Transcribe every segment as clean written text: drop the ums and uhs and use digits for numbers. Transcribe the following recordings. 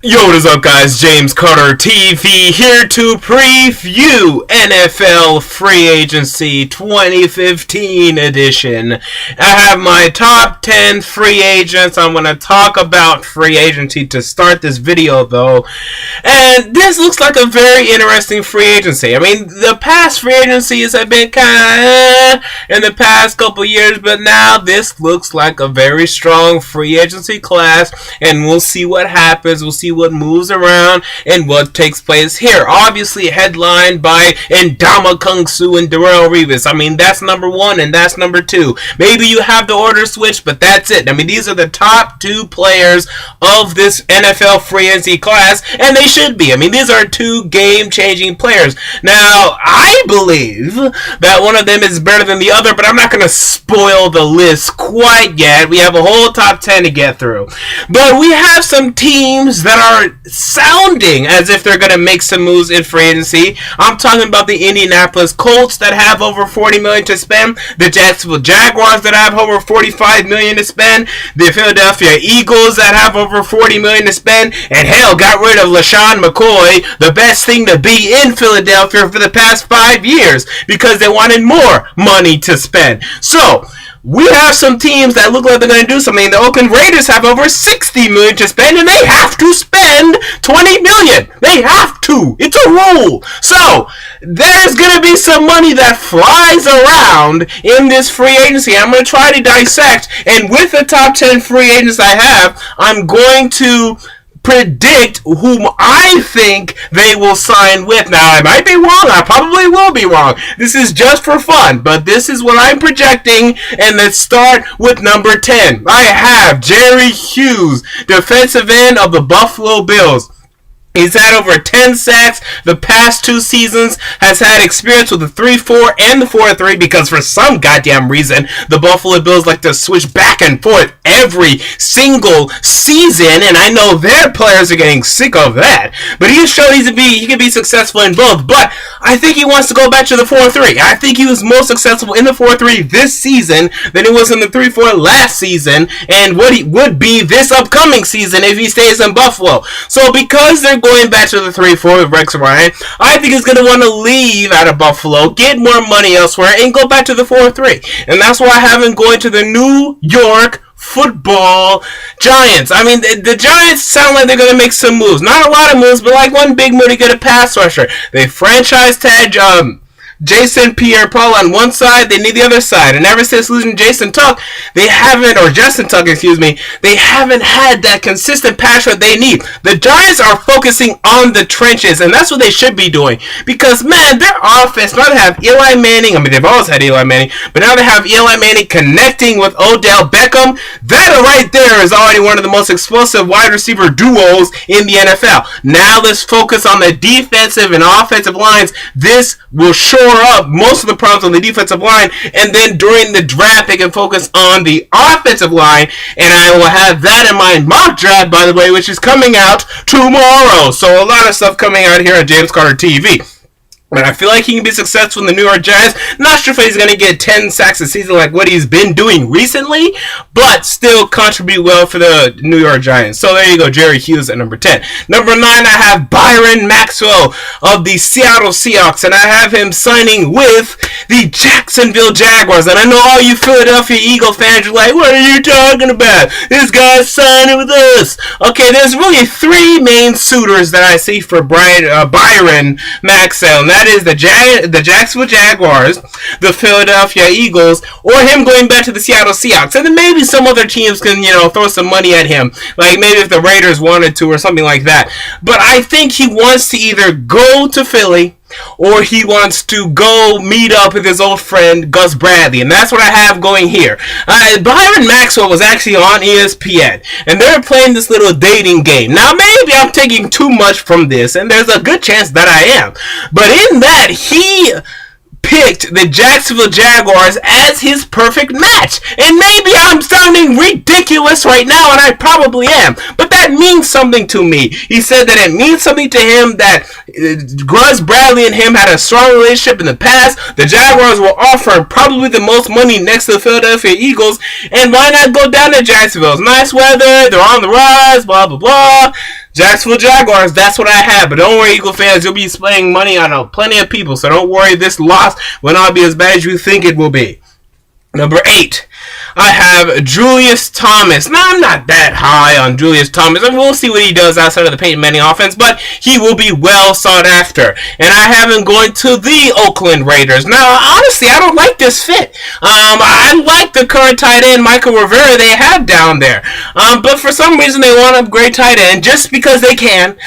Yo, what is up, guys? James Carter TV here to preview NFL Free Agency 2015 edition. I have my top 10 free agents. I'm going to talk about free agency to start this video, though. And this looks like a very interesting free agency. I mean, the past free agencies have been kind of in the past couple years, but now this looks like a very strong free agency class, and we'll see what happens. We'll see what moves around and what takes place here. Obviously headlined by Ndamukong and Darrell Revis. I mean, that's number one and that's number two. Maybe you have the order switch, but that's it. I mean, these are the top two players of this NFL free agency class, and they should be. I mean, these are two game-changing players. Now, I believe that one of them is better than the other, but I'm not going to spoil the list quite yet. We have a whole top 10 to get through. But we have some teams that are sounding as if they're going to make some moves in free agency. I'm talking about the Indianapolis Colts that have over $40 million to spend, the Jacksonville Jaguars that have over $45 million to spend, the Philadelphia Eagles that have over $40 million to spend, and hell, got rid of McCourty, the best thing to be in Philadelphia for the past 5 years, because they wanted more money to spend. So, we have some teams that look like they're going to do something. The Oakland Raiders have over $60 million to spend, and they have to spend $20 million. They have to. It's a rule. So, there's going to be some money that flies around in this free agency. I'm going to try to dissect, and with the top 10 free agents I have, I'm going to predict whom I think they will sign with. Now, I might be wrong. I probably will be wrong. This is just for fun, but this is what I'm projecting, and let's start with number 10. I have Jerry Hughes, defensive end of the Buffalo Bills. He's had over 10 sacks the past 2 seasons, has had experience with the 3-4 and the 4-3 because for some goddamn reason, the Buffalo Bills like to switch back and forth every single season, and I know their players are getting sick of that. But he has shown he can be successful in both, but I think he wants to go back to the 4-3. I think he was more successful in the 4-3 this season than he was in the 3-4 last season, and what he would be this upcoming season if he stays in Buffalo. So because they're going back to the 3-4 with Rex Ryan, I think he's going to want to leave out of Buffalo, get more money elsewhere, and go back to the 4-3. And that's why I have him going to the New York Football Giants. I mean, the Giants sound like they're going to make some moves. Not a lot of moves, but like one big move to get a pass rusher. They franchise tag Jason Pierre-Paul on one side, they need the other side. And ever since losing Justin Tuck, they haven't had that consistent pass rush they need. The Giants are focusing on the trenches, and that's what they should be doing. Because, man, their offense, now they have Eli Manning, I mean, they've always had Eli Manning, but now they have Eli Manning connecting with Odell Beckham. That right there is already one of the most explosive wide receiver duos in the NFL. Now let's focus on the defensive and offensive lines. This will shore up most of the problems on the defensive line, and then during the draft they can focus on the offensive line, and I will have that in my mock draft, by the way, which is coming out tomorrow. So a lot of stuff coming out here on James Carter TV. But I feel like he can be successful in the New York Giants. Not sure if he's going to get 10 sacks a season like what he's been doing recently, but still contribute well for the New York Giants. So there you go, Jerry Hughes at number 10. Number 9, I have Byron Maxwell of the Seattle Seahawks, and I have him signing with the Jacksonville Jaguars. And I know all you Philadelphia Eagle fans are like, what are you talking about? This guy's signing with us. Okay, there's really 3 main suitors that I see for Byron Maxwell, and that is the Jacksonville Jaguars, the Philadelphia Eagles, or him going back to the Seattle Seahawks. And then maybe some other teams can, throw some money at him. Like maybe if the Raiders wanted to or something like that. But I think he wants to either go to Philly or he wants to go meet up with his old friend Gus Bradley, and that's what I have going here. Byron Maxwell was actually on ESPN, and they're playing this little dating game. Now, maybe I'm taking too much from this, and there's a good chance that I am, but in that, he picked the Jacksonville Jaguars as his perfect match. And maybe I'm sounding ridiculous right now, and I probably am, but that means something to me. He said that it means something to him that Gus Bradley and him had a strong relationship in the past. The Jaguars were offering probably the most money next to the Philadelphia Eagles, and why not go down to Jacksonville? It's nice weather, they're on the rise, blah, blah, blah. Jacksonville Jaguars, that's what I have. But don't worry, Eagle fans, you'll be spending money on plenty of people. So don't worry, this loss will not be as bad as you think it will be. Number 8, I have Julius Thomas. Now, I'm not that high on Julius Thomas. I mean, we'll see what he does outside of the Peyton Manning offense, but he will be well sought after. And I have him going to the Oakland Raiders. Now, honestly, I don't like this fit. I like the current tight end, Michael Rivera, they have down there. But for some reason, they want to upgrade tight end just because they can.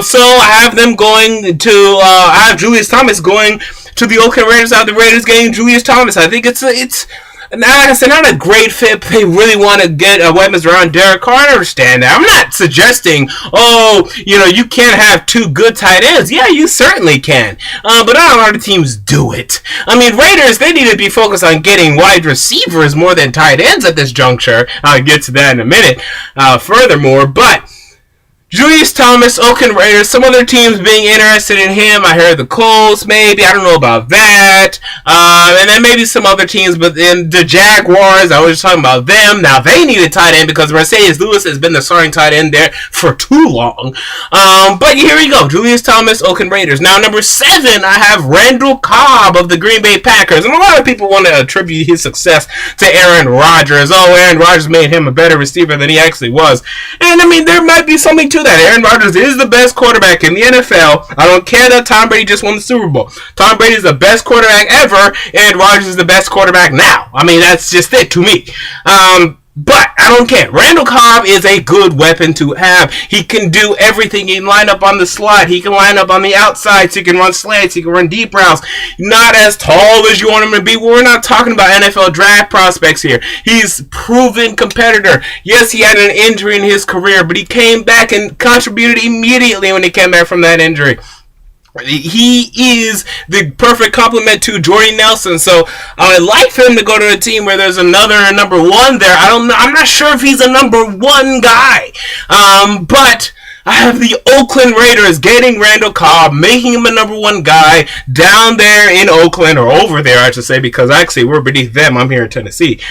So I have them going to, I have Julius Thomas going to the Oakland Raiders. Out the Raiders getting Julius Thomas. I think it's like I said, not a great fit. They really want to get weapons around Derek Carr. I understand that. I'm not suggesting, you can't have 2 good tight ends. Yeah, you certainly can. But not a lot of teams do it. I mean, Raiders, they need to be focused on getting wide receivers more than tight ends at this juncture. I'll get to that in a minute. Furthermore, but Julius Thomas, Oakland Raiders, some other teams being interested in him. I heard the Colts, maybe. I don't know about that. And then maybe some other teams, but then the Jaguars, I was just talking about them. Now, they need a tight end because Mercedes Lewis has been the starting tight end there for too long. But here we go. Julius Thomas, Oakland Raiders. Now, number 7, I have Randall Cobb of the Green Bay Packers. And a lot of people want to attribute his success to Aaron Rodgers. Oh, Aaron Rodgers made him a better receiver than he actually was. And, I mean, there might be something to that. Aaron Rodgers is the best quarterback in the NFL. I don't care that Tom Brady just won the Super Bowl. Tom Brady is the best quarterback ever, and Rodgers is the best quarterback now. I mean, that's just it to me. But I don't care. Randall Cobb is a good weapon to have. He can do everything. He can line up on the slot. He can line up on the outsides. He can run slants. He can run deep routes. Not as tall as you want him to be. We're not talking about NFL draft prospects here. He's proven competitor. Yes, he had an injury in his career, but he came back and contributed immediately when he came back from that injury. He is the perfect complement to Jordy Nelson, so I would like for him to go to a team where there's another number 1 there. I'm not sure if he's a number 1 guy, but I have the Oakland Raiders getting Randall Cobb, making him a number 1 guy down there in Oakland, or over there, I should say, because actually we're beneath them. I'm here in Tennessee,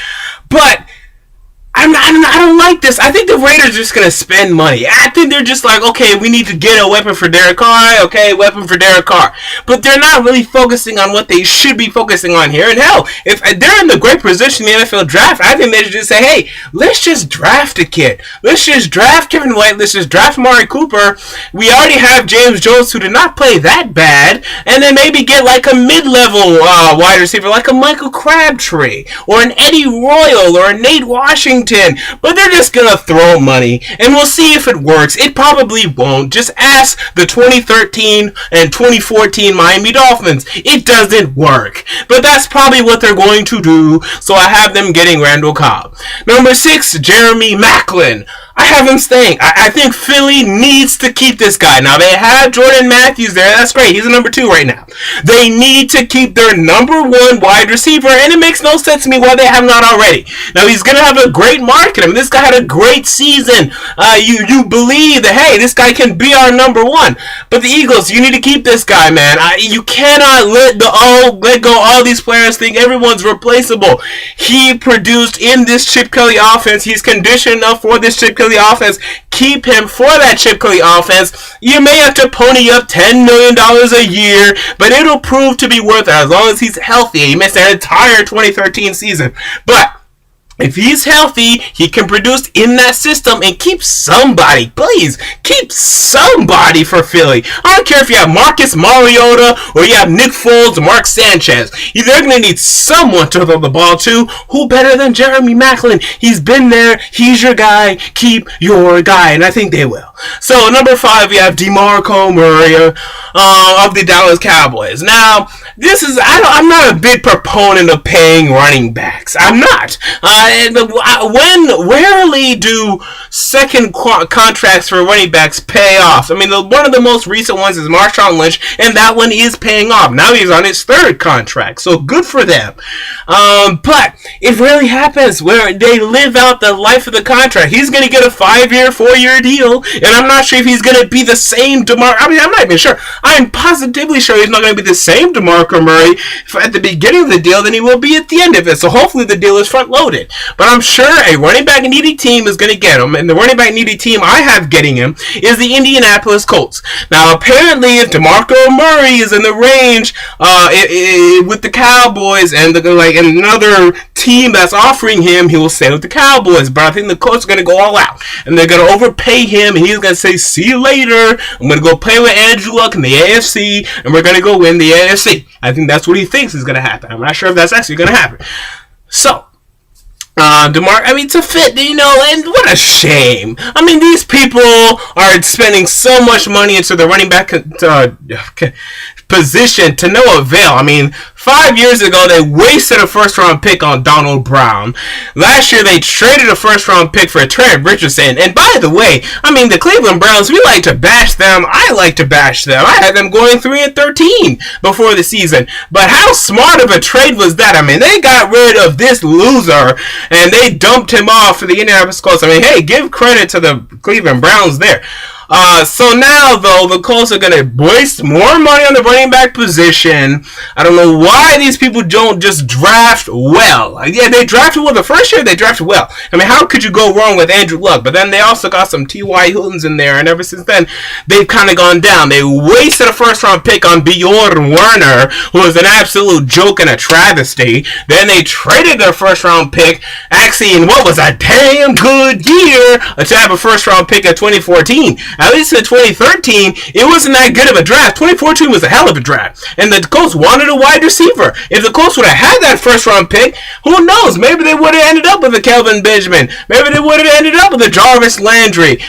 but I don't like this. I think the Raiders are just going to spend money. I think they're just like, okay, we need to get a weapon for Derek Carr. Okay, weapon for Derek Carr. But they're not really focusing on what they should be focusing on here. And hell, if they're in the great position in the NFL draft, I think they should just say, hey, let's just draft a kid. Let's just draft Kevin White. Let's just draft Amari Cooper. We already have James Jones, who did not play that bad. And then maybe get like a mid-level wide receiver, like a Michael Crabtree, or an Eddie Royal, or a Nate Washington. But they're just gonna throw money, and we'll see if it works. It probably won't. Just ask the 2013 and 2014 Miami Dolphins. It doesn't work. But that's probably what they're going to do, so I have them getting Randall Cobb. Number 6, Jeremy Maclin. I have him staying. I think Philly needs to keep this guy. Now, they have Jordan Matthews there. That's great. He's a number 2 right now. They need to keep their number 1 wide receiver, and it makes no sense to me why they have not already. Now, he's going to have a great market. I mean, this guy had a great season. You believe that, hey, this guy can be our number 1. But the Eagles, you need to keep this guy, man. You cannot let go all these players think everyone's replaceable. He produced in this Chip Kelly offense. He's conditioned enough for this Chip Kelly offense. Keep him for that Chip Kelly offense. You may have to pony up $10 million a year, but it'll prove to be worth it as long as he's healthy. He missed an entire 2013 season. But if he's healthy, he can produce in that system and keep somebody. Please, keep somebody for Philly. I don't care if you have Marcus Mariota or you have Nick Foles or Mark Sanchez. They're going to need someone to throw the ball to. Who better than Jeremy Maclin? He's been there. He's your guy. Keep your guy. And I think they will. So, number 5, we have DeMarco Murray of the Dallas Cowboys. Now, I'm not a big proponent of paying running backs. I'm not. Rarely do second contracts for running backs pay off. I mean, one of the most recent ones is Marshawn Lynch, and that one is paying off. Now he's on his 3rd contract, so good for them. But it rarely happens where they live out the life of the contract. He's going to get a 5-year, 4-year deal, and I'm not sure if he's going to be the same DeMarco. I mean, I'm not even sure. I'm positively sure he's not going to be the same DeMarco DeMarco Murray at the beginning of the deal than he will be at the end of it. So hopefully the deal is front-loaded. But I'm sure a running back needy team is going to get him. And the running back needy team I have getting him is the Indianapolis Colts. Now, apparently, if DeMarco Murray is in the range with the Cowboys and another team that's offering him, he will stay with the Cowboys. But I think the Colts are going to go all out. And they're going to overpay him. And he's going to say, see you later. I'm going to go play with Andrew Luck in the AFC. And we're going to go win the AFC. I think that's what he thinks is going to happen. I'm not sure if that's actually going to happen. So, DeMarco, I mean, to fit, and what a shame. I mean, these people are spending so much money into the running back position to no avail. I mean, 5 years ago, they wasted a first-round pick on Donald Brown. Last year, they traded a first-round pick for Trent Richardson. And by the way, I mean, the Cleveland Browns, we like to bash them. I like to bash them. I had them going 3-13 before the season. But how smart of a trade was that? I mean, they got rid of this loser, and they dumped him off for the Indianapolis Colts. I mean, hey, give credit to the Cleveland Browns there. So now, though, the Colts are going to waste more money on the running back position. I don't know why these people don't just draft well. Yeah, they drafted well. The first year, they drafted well. I mean, how could you go wrong with Andrew Luck? But then they also got some T.Y. Hiltons in there, and ever since then, they've kind of gone down. They wasted a first-round pick on Bjorn Werner, who was an absolute joke and a travesty. Then they traded their first-round pick, actually, in what was a damn good year, to have a first-round pick in 2014. At least in 2013, it wasn't that good of a draft. 2014 was a hell of a draft. And the Colts wanted a wide receiver. If the Colts would have had that first-round pick, who knows? Maybe they would have ended up with a Kelvin Benjamin. Maybe they would have ended up with a Jarvis Landry.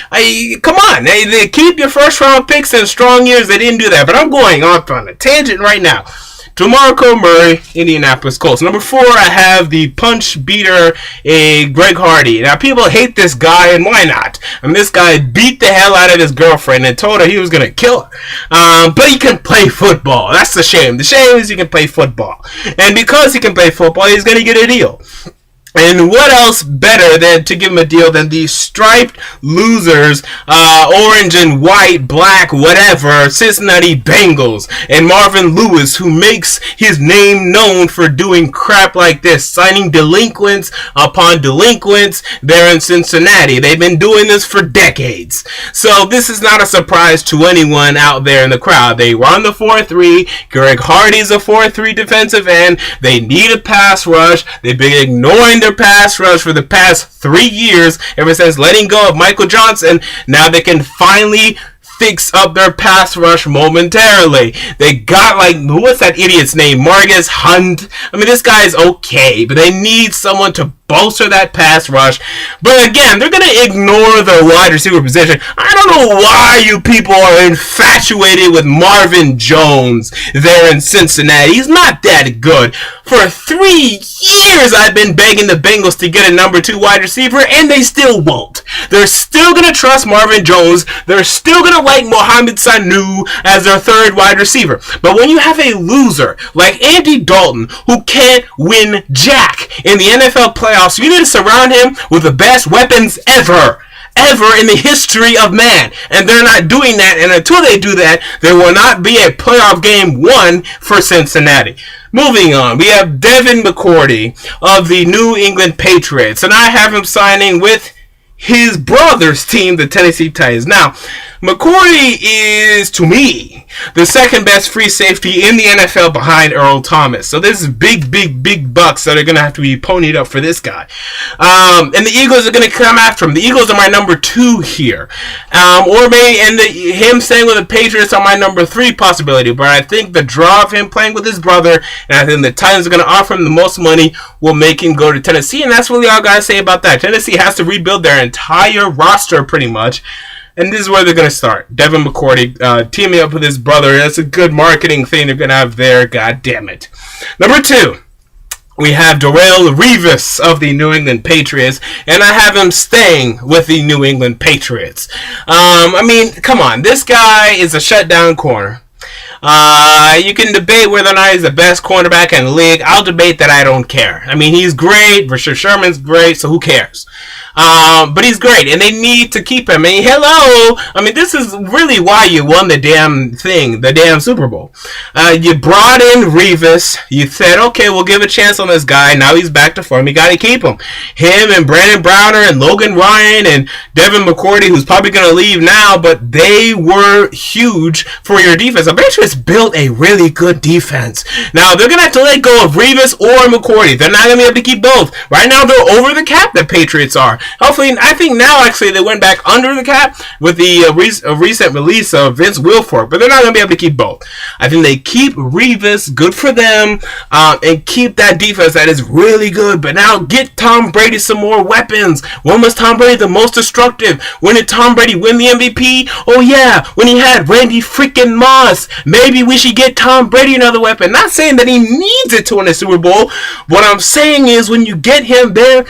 Come on. They keep your first-round picks in strong years. They didn't do that. But I'm going off on a tangent right now. DeMarco Murray, Indianapolis Colts. Number 4, I have the punch beater, Greg Hardy. Now, people hate this guy, and why not? I mean, this guy beat the hell out of his girlfriend and told her he was going to kill her. But he can play football. That's the shame. The shame is he can play football. And because he can play football, he's going to get a deal. And what else better than to give him a deal than these striped losers, orange and white, black, whatever, Cincinnati Bengals, and Marvin Lewis, who makes his name known for doing crap like this, signing delinquents upon delinquents there in Cincinnati. They've been doing this for decades. So this is not a surprise to anyone out there in the crowd. They run the 4-3. Greg Hardy's a 4-3 defensive end. They need a pass rush. They've been ignoring their pass rush for the past 3 years, ever since letting go of Michael Johnson. Now they can finally fix up their pass rush momentarily. They got, what's that idiot's name? Marcus Hunt. I mean, this guy's okay, but they need someone to bolster that pass rush. But again, they're going to ignore the wide receiver position. I don't know why you people are infatuated with Marvin Jones there in Cincinnati. He's not that good. For 3 years, I've been begging the Bengals to get a number 2 wide receiver, and they still won't. They're still going to trust Marvin Jones. They're still going to like Mohamed Sanu as their 3rd wide receiver. But when you have a loser like Andy Dalton, who can't win jack in the NFL playoffs, you need to surround him with the best weapons ever in the history of man. And they're not doing that. And until they do that, there will not be a playoff game won for Cincinnati. Moving on, we have Devin McCourty of the New England Patriots. And I have him signing with his brother's team, the Tennessee Titans. Now, McCourty is, to me, the 2nd best free safety in the NFL behind Earl Thomas. So this is big bucks that are going to have to be ponied up for this guy. And the Eagles are going to come after him. The Eagles are my number 2 here. Or maybe, him staying with the Patriots are my number 3 possibility. But I think the draw of him playing with his brother, and I think the Titans are going to offer him the most money, will make him go to Tennessee. And that's really all I got to say about that. Tennessee has to rebuild their entire roster pretty much. And this is where they're going to start. Devin McCourty teaming up with his brother. That's a good marketing thing they're going to have there. God damn it. Number 2, we have Darrell Revis of the New England Patriots. And I have him staying with the New England Patriots. I mean, come on. This guy is a shutdown corner. You can debate whether or not he's the best cornerback in the league. I'll debate that. I don't care. I mean, he's great. Richard Sherman's great, so who cares? But he's great, and they need to keep him. And hello, I mean, this is really why you won the damn thing, the damn Super Bowl. You brought in Revis. You said, okay, we'll give a chance on this guy. Now he's back to form. You got to keep him. Him and Brandon Browner and Logan Ryan and Devin McCourty, who's probably going to leave now, but they were huge for your defense. The Patriots built a really good defense. Now, they're going to have to let go of Revis or McCourty. They're not going to be able to keep both. Right now, they're over the cap, the Patriots are. Hopefully, I think now, actually, they went back under the cap with the recent release of Vince Wilfork, but they're not going to be able to keep both. I think they keep Revis, good for them, and keep that defense that is really good, but now get Tom Brady some more weapons. When was Tom Brady the most destructive? When did Tom Brady win the MVP? Oh yeah, when he had Randy freaking Moss. Maybe we should get Tom Brady another weapon. Not saying that he needs it to win a Super Bowl. What I'm saying is when you get him there,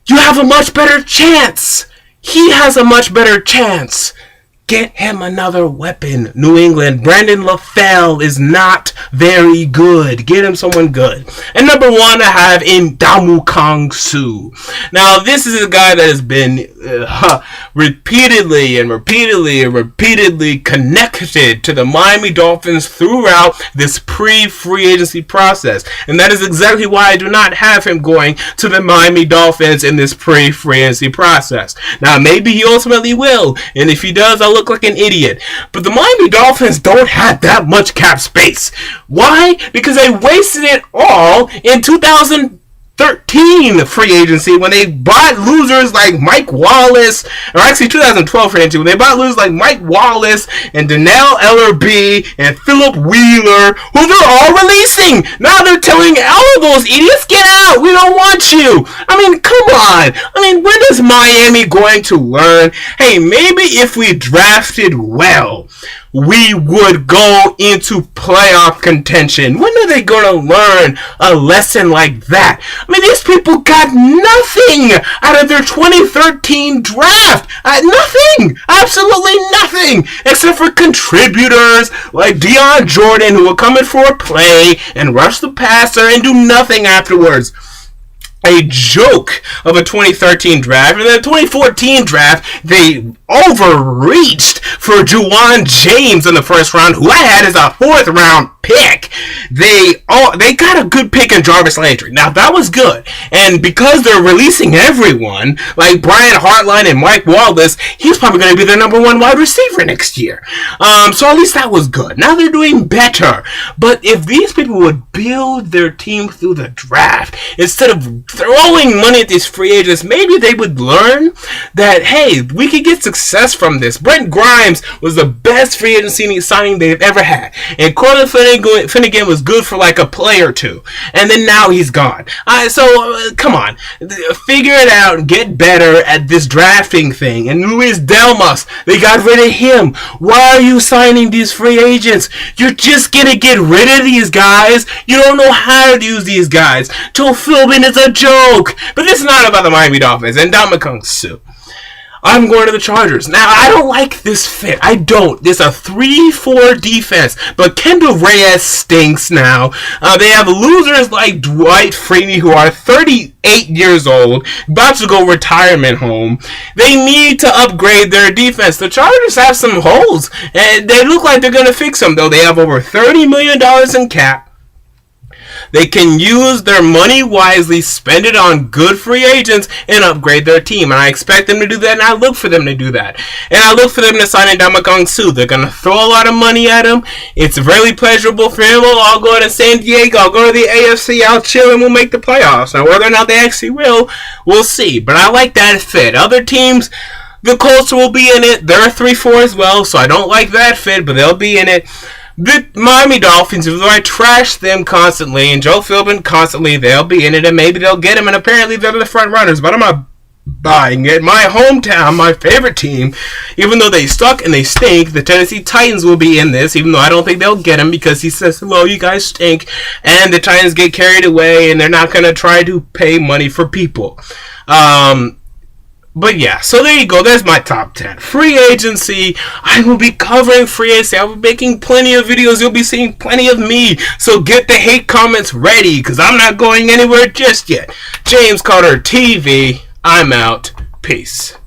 you have a much better chance. He has a much better chance. Get him another weapon, New England. Brandon LaFell is not very good. Get him someone good. And number one, I have Ndamukong. Now, this is a guy that has been repeatedly connected to the Miami Dolphins throughout this pre-free agency process. And that is exactly why I do not have him going to the Miami Dolphins in this pre-free agency process. Now, maybe he ultimately will. And if he does, I'll look like an idiot. But the Miami Dolphins don't have that much cap space. Why? Because they wasted it all in 2013 free agency when they bought losers like Mike Wallace, or actually 2012 free agency when they bought losers like Mike Wallace and Donnell Ellerbe and Philip Wheeler, who they're all releasing. Now they're telling all of those idiots, get out, we don't want you. I mean, come on. I mean, when is Miami going to learn? Hey, maybe if we drafted well, we would go into playoff contention. When are they going to learn a lesson like that? I mean, these people got nothing out of their 2013 draft. Nothing. Absolutely nothing. Except for contributors like Deion Jordan, who will come in for a play and rush the passer and do nothing afterwards. A joke of a 2013 draft. And then the 2014 draft, they overreached for Juwan James in the first round, who I had as a 4th round pick. They got a good pick in Jarvis Landry. Now, that was good. And because they're releasing everyone, like Brian Hartline and Mike Wallace, he's probably going to be their number 1 wide receiver next year. So at least that was good. Now they're doing better. But if these people would build their team through the draft, instead of throwing money at these free agents, maybe they would learn that, hey, we could get success from this. Brent Grimes was the best free agency signing they've ever had. And Cortland Finnegan was good for like a play or two. And then now he's gone. Come on. Figure it out and get better at this drafting thing. And Luis Delmas, they got rid of him. Why are you signing these free agents? You're just going to get rid of these guys. You don't know how to use these guys. Joe Philbin is a joke. But this is not about the Miami Dolphins. And Ndamukong Suh. I'm going to the Chargers. Now, I don't like this fit. I don't. There's a 3-4 defense, but Kendall Reyes stinks now. They have losers like Dwight Freeney, who are 38 years old, about to go retirement home. They need to upgrade their defense. The Chargers have some holes, and they look like they're going to fix them, though. They have over $30 million in cap. They can use their money wisely, spend it on good free agents, and upgrade their team. And I expect them to do that, and I look for them to do that. And I look for them to sign Ndamukong Suh. They're going to throw a lot of money at him. It's really pleasurable for him. Oh, I'll go to San Diego. I'll go to the AFC. I'll chill, and we'll make the playoffs. Now, whether or not they actually will, we'll see. But I like that fit. Other teams, the Colts will be in it. They're a 3-4 as well, so I don't like that fit, but they'll be in it. The Miami Dolphins, if I trash them constantly, and Joe Philbin constantly, they'll be in it, and maybe they'll get him, and apparently they're the front runners, but I'm not buying it. My hometown, my favorite team, even though they suck and they stink, the Tennessee Titans will be in this, even though I don't think they'll get him, because he says, hello, you guys stink, and the Titans get carried away, and they're not going to try to pay money for people. But yeah, so there you go. There's my top 10. Free agency. I will be covering free agency. I'll be making plenty of videos. You'll be seeing plenty of me. So get the hate comments ready, because I'm not going anywhere just yet. James Carter TV. I'm out. Peace.